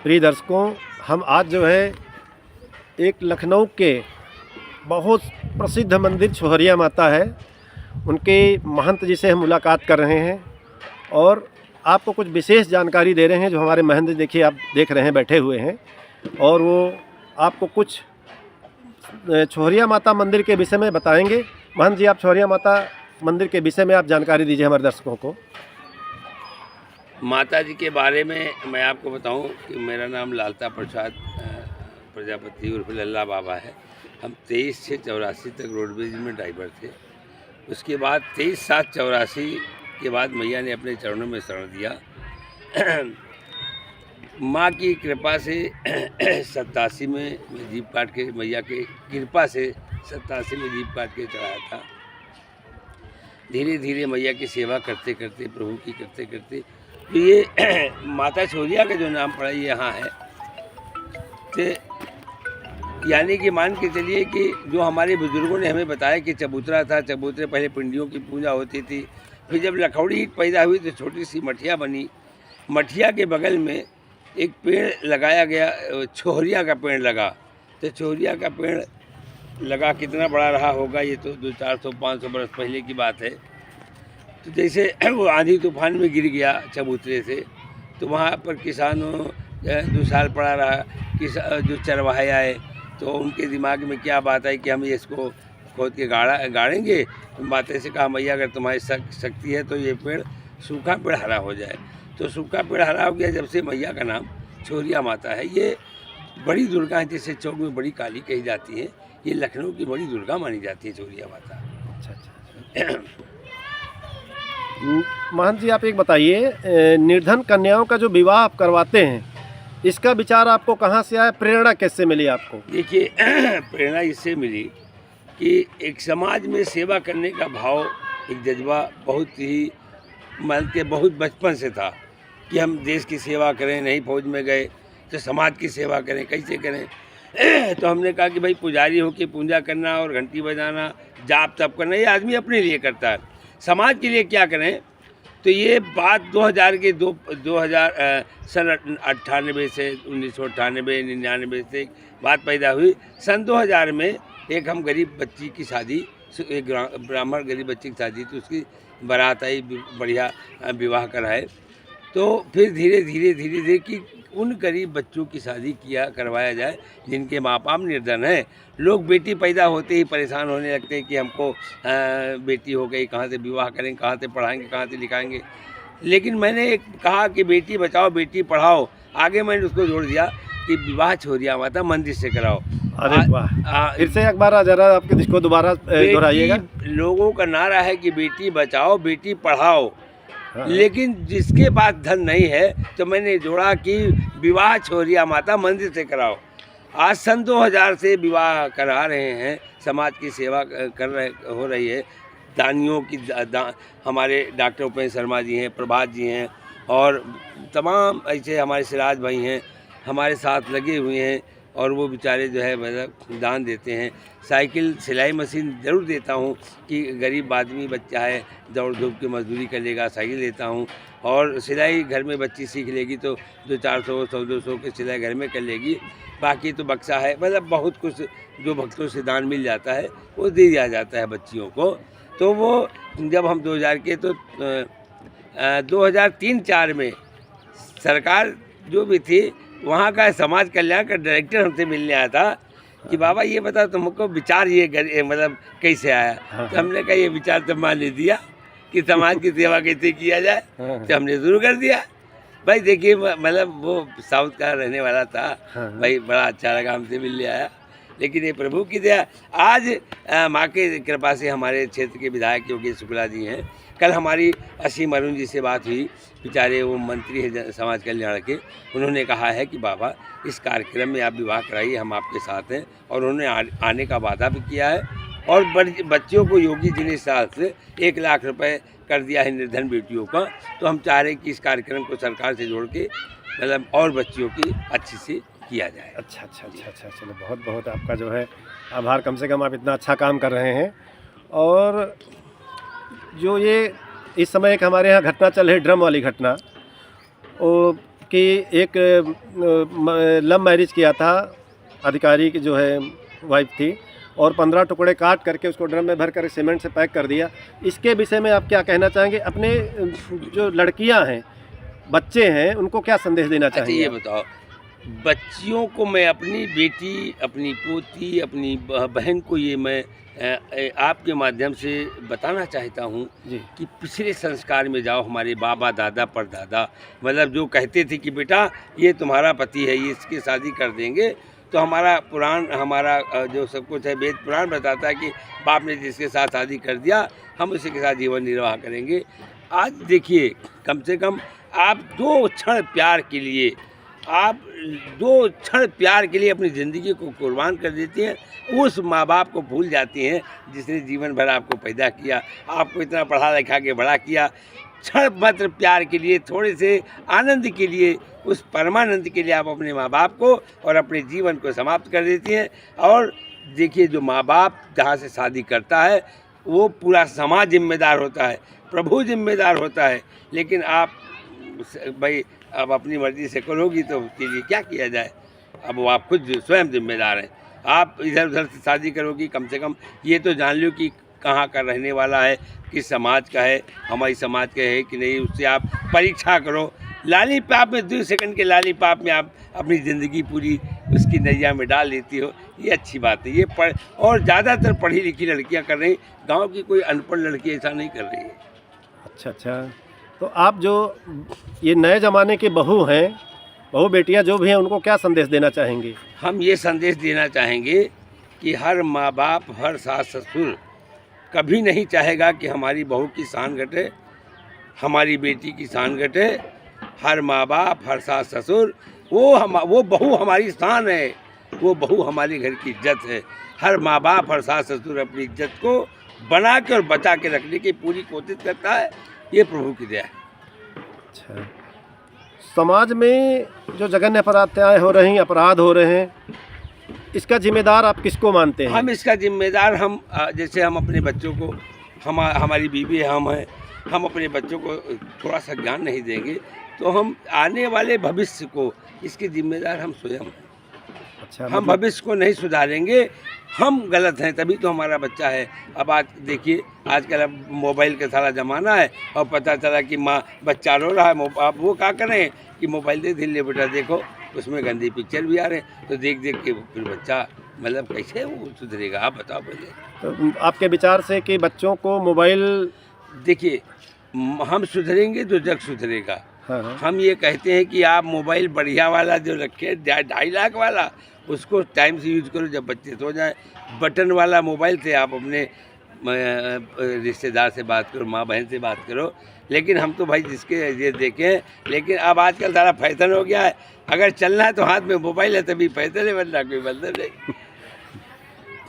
प्रिय दर्शकों, हम आज जो है एक लखनऊ के बहुत प्रसिद्ध मंदिर छोहरिया माता है, उनके महंत जी से हम मुलाकात कर रहे हैं और आपको कुछ विशेष जानकारी दे रहे हैं। जो हमारे महंत देखिए, आप देख रहे हैं बैठे हुए हैं और वो आपको कुछ छोहरिया माता मंदिर के विषय में बताएंगे। महंत जी, आप छोहरिया माता मंदिर के विषय में आप जानकारी दीजिए हमारे दर्शकों को। माता जी के बारे में मैं आपको बताऊं कि मेरा नाम लालता प्रसाद प्रजापति उर्फ लल्ला बाबा है। हम 23 से 84 तक रोडवेज में ड्राइवर थे। उसके बाद 23/7/84 के बाद मैया ने अपने चरणों में शरण दिया। माँ की कृपा से 87 में जीप काट के, मैया के कृपा से 87 में जीप काट के चढ़ाया था। धीरे धीरे मैया की सेवा करते करते, प्रभु की करते करते, तो ये माता छोहरिया का जो नाम पड़ा ये यहाँ है। तो यानी कि मान के चलिए कि जो हमारे बुजुर्गों ने हमें बताया कि चबूतरा था, चबूतरे पहले पिंडियों की पूजा होती थी। फिर जब लखौड़ी ईंट पैदा हुई तो छोटी सी मठिया बनी। मठिया के बगल में एक पेड़ लगाया गया, छोहरिया का पेड़ लगा। तो छोहरिया का पेड़ लगा कितना बड़ा रहा होगा, ये तो 200-400-500 बरस पहले की बात है। तो जैसे वो आंधी तूफान में गिर गया चबूतरे से, तो वहाँ पर किसानों 2 साल पड़ा रहा। जो चरवाहे आए तो उनके दिमाग में क्या बात आई कि हम इसको खोद के गाड़ेंगे। तो माता से कहा, मैया अगर तुम्हारी शक्ति है तो ये पेड़, सूखा पेड़ हरा हो जाए। तो सूखा पेड़ हरा हो गया। जब से मैया का नाम छोहरिया माता है। ये बड़ी दुर्गा है, जैसे चौक में बड़ी काली कही जाती है, ये लखनऊ की बड़ी दुर्गा मानी जाती है छोहरिया माता। अच्छा। महंत जी, आप एक बताइए, निर्धन कन्याओं का जो विवाह आप करवाते हैं, इसका विचार आपको कहाँ से आया? प्रेरणा कैसे मिली आपको? देखिए, प्रेरणा इससे मिली कि एक समाज में सेवा करने का भाव, एक जज्बा बहुत ही मान के बहुत बचपन से था कि हम देश की सेवा करें। नहीं फौज में गए तो समाज की सेवा करें, कैसे करें। तो हमने कहा कि भाई पुजारी हो के पूजा करना और घंटी बजाना, जाप तप करना, ये आदमी अपने लिए करता है, समाज के लिए क्या करें। तो ये बात 2000 सन 98 से 1998-99 से बात पैदा हुई। सन 2000 में एक हम गरीब बच्ची की शादी, एक ब्राह्मण गरीब बच्ची की शादी, तो उसकी बारात आई, बढ़िया विवाह कराए। तो फिर धीरे धीरे कि उन गरीब बच्चों की शादी करवाया जाए जिनके माँ बाप निर्धन हैं। लोग बेटी पैदा होते ही परेशान होने लगते हैं कि हमको बेटी हो गई, कहाँ से विवाह करें, कहाँ से पढ़ाएंगे, कहाँ से लिखाएंगे। लेकिन मैंने कहा कि बेटी बचाओ बेटी पढ़ाओ। आगे मैंने उसको जोड़ दिया कि विवाह छोहरिया माता मंदिर से कराओ। अरे वाह! फिर से एक बार जरा आपके इसको दोबारा दोहराइएगा। लोगों का नारा है कि बेटी बचाओ बेटी पढ़ाओ। हाँ। लेकिन जिसके पास धन नहीं है, तो मैंने जोड़ा कि विवाह छोहरिया माता मंदिर से कराओ। आज सन 2000 से विवाह करा रहे हैं, समाज की सेवा हो रही है। दानियों की हमारे डॉक्टर उपेंद्र शर्मा जी हैं, प्रभात जी हैं और तमाम ऐसे हमारे सिराज भाई हैं, हमारे साथ लगे हुए हैं और वो बेचारे जो है मतलब दान देते हैं। साइकिल सिलाई मशीन ज़रूर देता हूँ कि गरीब आदमी बच्चा है, दौड़ धूप के मजदूरी कर लेगा, साइकिल देता हूँ। और सिलाई घर में बच्ची सीख लेगी तो 200-400 100-200 की सिलाई घर में कर लेगी। बाकी तो बक्सा है, मतलब बहुत कुछ जो भक्तों से दान मिल जाता है वो दे दिया जाता है बच्चियों को। तो वो जब हम 2000 के, तो 2003-4 में सरकार जो भी थी, वहाँ का समाज कल्याण का डायरेक्टर हमसे मिलने आया था कि बाबा ये बता तुमको विचार ये मतलब कैसे आया। तो हमने कहा ये विचार तो मान ले दिया कि समाज की सेवा कैसे किया जाए। तो हमने शुरू कर दिया। भाई देखिए, मतलब वो साउथ का रहने वाला था भाई, बड़ा अच्छा लगा, हमसे मिलने आया। लेकिन ये प्रभु की दया, आज माँ की कृपा से हमारे क्षेत्र के विधायक योगेश शुक्ला जी हैं। कल हमारी असीम अरुण जी से बात हुई, बेचारे वो मंत्री हैं समाज कल्याण के। उन्होंने कहा है कि बाबा इस कार्यक्रम में आप विवाह कराइए, हम आपके साथ हैं। और उन्होंने आने का वादा भी किया है। और बच्चियों को योगी जी ने साल से 1 लाख रुपए कर दिया है निर्धन बेटियों का। तो हम चाह रहे हैं कि इस कार्यक्रम को सरकार से जोड़ के मतलब और बच्चियों की अच्छी से किया जाए। अच्छा। चलो, बहुत बहुत आपका जो है आभार। कम से कम आप इतना अच्छा काम कर रहे हैं। और जो ये इस समय एक हमारे यहाँ घटना चल रही है, ड्रम वाली घटना, वो कि एक लव मैरिज किया था, अधिकारी की जो है वाइफ थी, और 15 टुकड़े काट करके उसको ड्रम में भर कर सीमेंट से पैक कर दिया। इसके विषय में आप क्या कहना चाहेंगे? अपने जो लड़कियां हैं, बच्चे हैं, उनको क्या संदेश देना अच्छा चाहेंगे? ये बताओ, बच्चियों को मैं अपनी बेटी, अपनी पोती, अपनी बहन को ये मैं आपके माध्यम से बताना चाहता हूँ जी। कि पिछले संस्कार में जाओ। हमारे बाबा दादा परदादा मतलब जो कहते थे कि बेटा ये तुम्हारा पति है, ये इसकी शादी कर देंगे, तो हमारा पुराण, हमारा जो सब कुछ है, वेद पुराण बताता है कि बाप ने जिसके साथ शादी कर दिया हम उसी के साथ जीवन निर्वाह करेंगे। आज देखिए, कम से कम आप 2 क्षण प्यार के लिए, आप 2 क्षण प्यार के लिए अपनी ज़िंदगी को कुर्बान कर देती हैं। उस माँ बाप को भूल जाती हैं जिसने जीवन भर आपको पैदा किया, आपको इतना पढ़ा लिखा के बड़ा किया। क्षण मात्र प्यार के लिए, थोड़े से आनंद के लिए, उस परमानंद के लिए आप अपने माँ बाप को और अपने जीवन को समाप्त कर देती हैं। और देखिए, जो माँ बाप जहाँ से शादी करता है वो पूरा समाज जिम्मेदार होता है, प्रभु जिम्मेदार होता है। लेकिन आप भाई अब अपनी मर्ज़ी से करोगी तो उसके लिए क्या किया जाए? अब वो आप खुद स्वयं जिम्मेदार हैं। आप इधर उधर से शादी करोगी, कम से कम ये तो जान लो कि कहाँ का रहने वाला है, किस समाज का है, हमारी समाज का है कि नहीं, उससे आप परीक्षा करो। लालीपाप में 2 सेकंड के लालीपाप में आप अपनी ज़िंदगी पूरी उसकी नैया में डाल देती हो, ये अच्छी बात है। ये पढ़ और ज़्यादातर पढ़ी लिखी लड़कियाँ कर रही, गाँव की कोई अनपढ़ लड़की ऐसा नहीं कर रही है। अच्छा, तो आप जो ये नए ज़माने की बहू हैं, बहू बेटियां जो भी हैं, उनको क्या संदेश देना चाहेंगे? हम ये संदेश देना चाहेंगे कि हर माँ बाप, हर सास ससुर कभी नहीं चाहेगा कि हमारी बहू की शान घटे, हमारी बेटी की शान घटे। हर माँ बाप, हर सास ससुर, वो बहू हमारी शान है, वो बहू हमारे घर की इज्जत है। हर माँ बाप, हर सास ससुर अपनी इज्जत को बना के और बचा के रखने की पूरी कोशिश करता है। ये प्रभु की दया है। अच्छा, समाज में जो जघन्य अपराध हो रहे हैं, इसका जिम्मेदार आप किसको मानते हैं? हम इसका जिम्मेदार जैसे हम अपने बच्चों को, हमारी बीवी है, हम अपने बच्चों को थोड़ा सा ज्ञान नहीं देंगे तो हम आने वाले भविष्य को, इसके जिम्मेदार हम स्वयं हैं। अच्छा, हम भविष्य को नहीं सुधारेंगे, हम गलत हैं तभी तो हमारा बच्चा है। अब आज देखिए, आजकल अब मोबाइल का सारा ज़माना है और पता चला कि माँ बच्चा रो रहा है, आप वो क्या करें कि मोबाइल दे दिले बेटा देखो, उसमें गंदी पिक्चर भी आ रहे हैं, तो देख देख के फिर बच्चा मतलब कैसे वो सुधरेगा? आप बताओ पहले। तो आपके विचार से कि बच्चों को मोबाइल, देखिए, हम सुधरेंगे तो जग सुधरेगा। हाँ, हम ये कहते हैं कि आप मोबाइल बढ़िया वाला जो रखे 2.5 लाख वाला, उसको टाइम से यूज़ करो जब बच्चे सो जाएं। बटन वाला मोबाइल से आप अपने रिश्तेदार से बात करो, माँ बहन से बात करो। लेकिन हम तो भाई जिसके ये देखें, लेकिन अब आजकल सारा फैशन हो गया है, अगर चलना है तो हाथ में मोबाइल है तभी फैशन है, वरना कोई मतलब नहीं।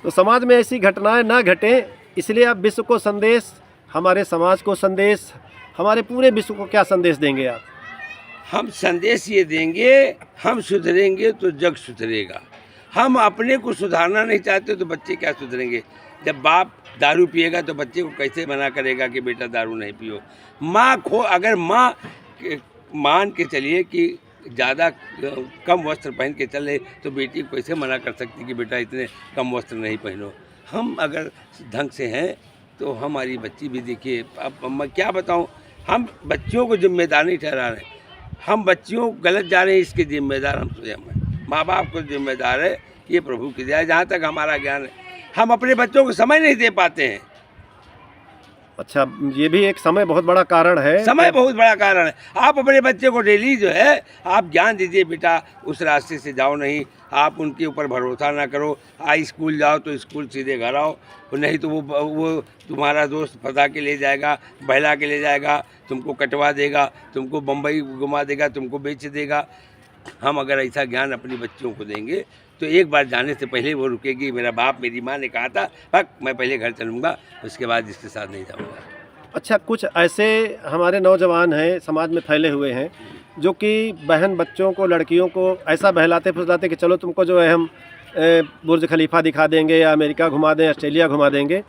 तो समाज में ऐसी घटनाएं ना घटें, इसलिए आप विश्व को संदेश, हमारे समाज को संदेश, हमारे पूरे विश्व को क्या संदेश देंगे आप? हम संदेश ये देंगे, हम सुधरेंगे तो जग सुधरेगा। हम अपने को सुधारना नहीं चाहते तो बच्चे क्या सुधरेंगे? जब बाप दारू पिएगा तो बच्चे को कैसे मना करेगा कि बेटा दारू नहीं पियो? अगर माँ मान के चलिए कि ज़्यादा कम वस्त्र पहन के चले तो बेटी को कैसे मना कर सकती कि बेटा इतने कम वस्त्र नहीं पहनो? हम अगर ढंग से हैं तो हमारी बच्ची भी, देखिए अब मैं क्या बताऊं, हम बच्चियों को जिम्मेदार नहीं ठहरा रहे, हम बच्चियों गलत जा रहे हैं, इसके जिम्मेदार हम स्वयं हैं। माँ बाप को जिम्मेदार है, ये प्रभु की दया है। जहाँ तक हमारा ज्ञान है, हम अपने बच्चों को समय नहीं दे पाते हैं। अच्छा, ये भी एक समय बहुत बड़ा कारण है। समय बहुत बड़ा कारण है। आप अपने बच्चे को डेली जो है आप ज्ञान दीजिए, बेटा उस रास्ते से जाओ नहीं, आप उनके ऊपर भरोसा ना करो। स्कूल जाओ तो स्कूल सीधे घर आओ, नहीं तो वो तुम्हारा दोस्त फंसा के ले जाएगा, बहला के ले जाएगा, तुमको कटवा देगा, तुमको बम्बई घुमा देगा, तुमको बेच देगा। हम अगर ऐसा ज्ञान अपनी बच्चियों को देंगे तो एक बार जाने से पहले वो रुकेगी। मेरा बाप, मेरी माँ ने कहा था मैं पहले घर चलूँगा, उसके बाद इसके साथ नहीं जाऊँगा। अच्छा, कुछ ऐसे हमारे नौजवान हैं, समाज में फैले हुए हैं, जो कि बहन बच्चों को, लड़कियों को ऐसा बहलाते फुसलाते कि चलो तुमको जो है हम बुर्ज खलीफा दिखा देंगे या अमेरिका घुमा दें, ऑस्ट्रेलिया घुमा देंगे।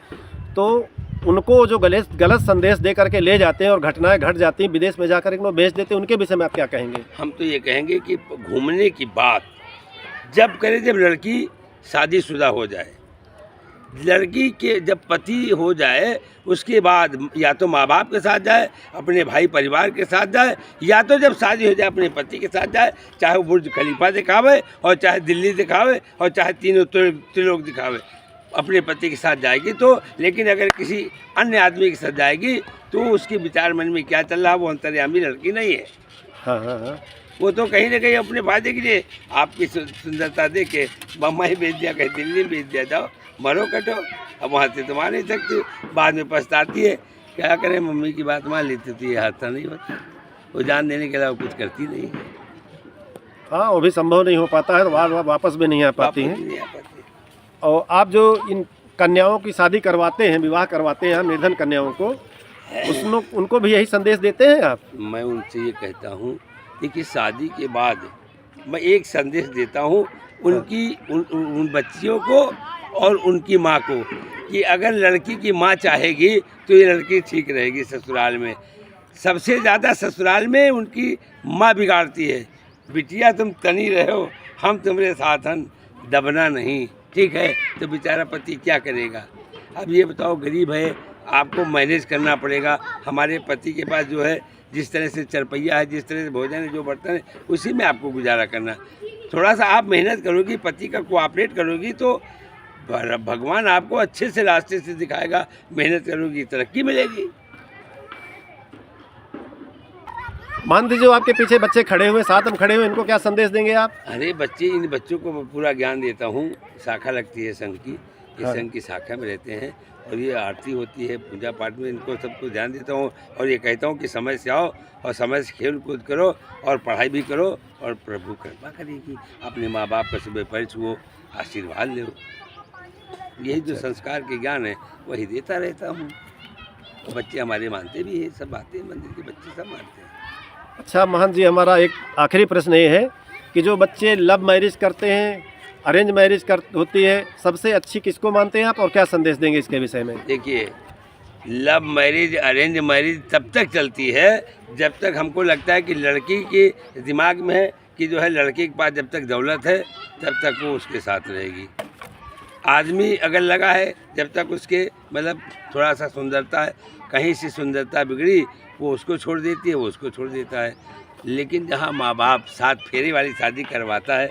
तो उनको जो गलत संदेश दे करके ले जाते हैं और घटनाएं घट जाती हैं, विदेश में जाकर इनको बेच देते हैं, उनके विषय में आप क्या कहेंगे? हम तो ये कहेंगे कि घूमने की बात जब करे जब लड़की शादीशुदा हो जाए, लड़की के जब पति हो जाए उसके बाद या तो माँ बाप के साथ जाए, अपने भाई परिवार के साथ जाए, या तो जब शादी हो जाए अपने पति के साथ जाए, चाहे वो बुर्ज खलीफा दिखावे और चाहे दिल्ली दिखावे और चाहे तीनों त्रिलोक दिखावे, अपने पति के साथ जाएगी तो। लेकिन अगर किसी अन्य आदमी के साथ जाएगी तो उसके विचार मन में क्या चल रहा है वो अंतर्यामी लड़की नहीं है। हाँ हाँ हाँ। वो तो कहीं ना कहीं अपने फायदे के लिए आपकी सुंदरता देख के बम्बई भेज दिया, कहीं दिल्ली भेज दिया, जाओ मरो कटो, अब वहाँ से तुम आ नहीं सकती, बाद में पछताती है। क्या करें, मम्मी की बात मान लेती थी, ये हादसा नहीं होता, वो जान देने के अलावा कुछ करती नहीं है। हाँ, वो भी संभव नहीं हो पाता है, वापस भी नहीं आ पाती हैं। और आप जो इन कन्याओं की शादी करवाते हैं, विवाह करवाते हैं निर्धन कन्याओं को, उसमें उनको भी यही संदेश देते हैं आप? मैं उनसे ये कहता हूँ, देखिए शादी के बाद मैं एक संदेश देता हूँ उनकी उन बच्चियों को और उनकी माँ को, कि अगर लड़की की माँ चाहेगी तो ये लड़की ठीक रहेगी ससुराल में। सबसे ज़्यादा ससुराल में उनकी माँ बिगाड़ती है। बिटिया तुम तनी रहो, हम तुम्हारे साथ हैं, दबना नहीं, ठीक है? तो बेचारा पति क्या करेगा? अब ये बताओ, गरीब है, आपको मैनेज करना पड़ेगा। हमारे पति के पास जो है, जिस तरह से चरपैया है, जिस तरह से भोजन है, जो बर्तन है, उसी में आपको गुजारा करना। थोड़ा सा आप मेहनत करोगी, पति का कोऑपरेट करोगी तो भगवान आपको अच्छे से रास्ते से दिखाएगा। मेहनत करोगी, तरक्की मिलेगी। मान दीजिए आपके पीछे बच्चे खड़े हुए, साथ हम खड़े हुए, इनको क्या संदेश देंगे आप? अरे बच्चे, इन बच्चों को मैं पूरा ज्ञान देता हूँ। शाखा लगती है संघ की, ये हाँ। संघ की शाखा में रहते हैं और ये आरती होती है, पूजा पाठ में इनको सबको ध्यान देता हूँ और ये कहता हूँ कि समय से आओ और समय से खेल कूद करो और पढ़ाई भी करो और प्रभु कृपा करेगी। अपने माँ बाप का सुबह पैर छुओ, आशीर्वाद लो। यही जो संस्कार के ज्ञान है वही देता रहता हूँ। और बच्चे हमारे मानते भी हैं, सब बातें मंदिर के बच्चे सब मानते हैं। अच्छा महंत जी, हमारा एक आखिरी प्रश्न ये है कि जो बच्चे लव मैरिज करते हैं, अरेंज मैरिज होती है, सबसे अच्छी किसको मानते हैं आप और क्या संदेश देंगे इसके विषय में? देखिए, लव मैरिज अरेंज मैरिज तब तक चलती है जब तक हमको लगता है कि लड़की के दिमाग में है कि जो है लड़के के पास जब तक दौलत है तब तक वो उसके साथ रहेगी। आदमी अगर लगा है, जब तक उसके मतलब थोड़ा सा सुंदरता है, कहीं से सुंदरता बिगड़ी वो उसको छोड़ देती है, वो उसको छोड़ देता है। लेकिन जहाँ माँ बाप 7 फेरे वाली शादी करवाता है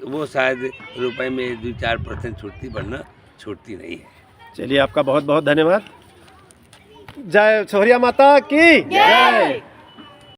वो शायद रुपए में 2-4% छूटती, वरना छूटती नहीं है। चलिए, आपका बहुत बहुत धन्यवाद। जय छोहरिया माता की जय।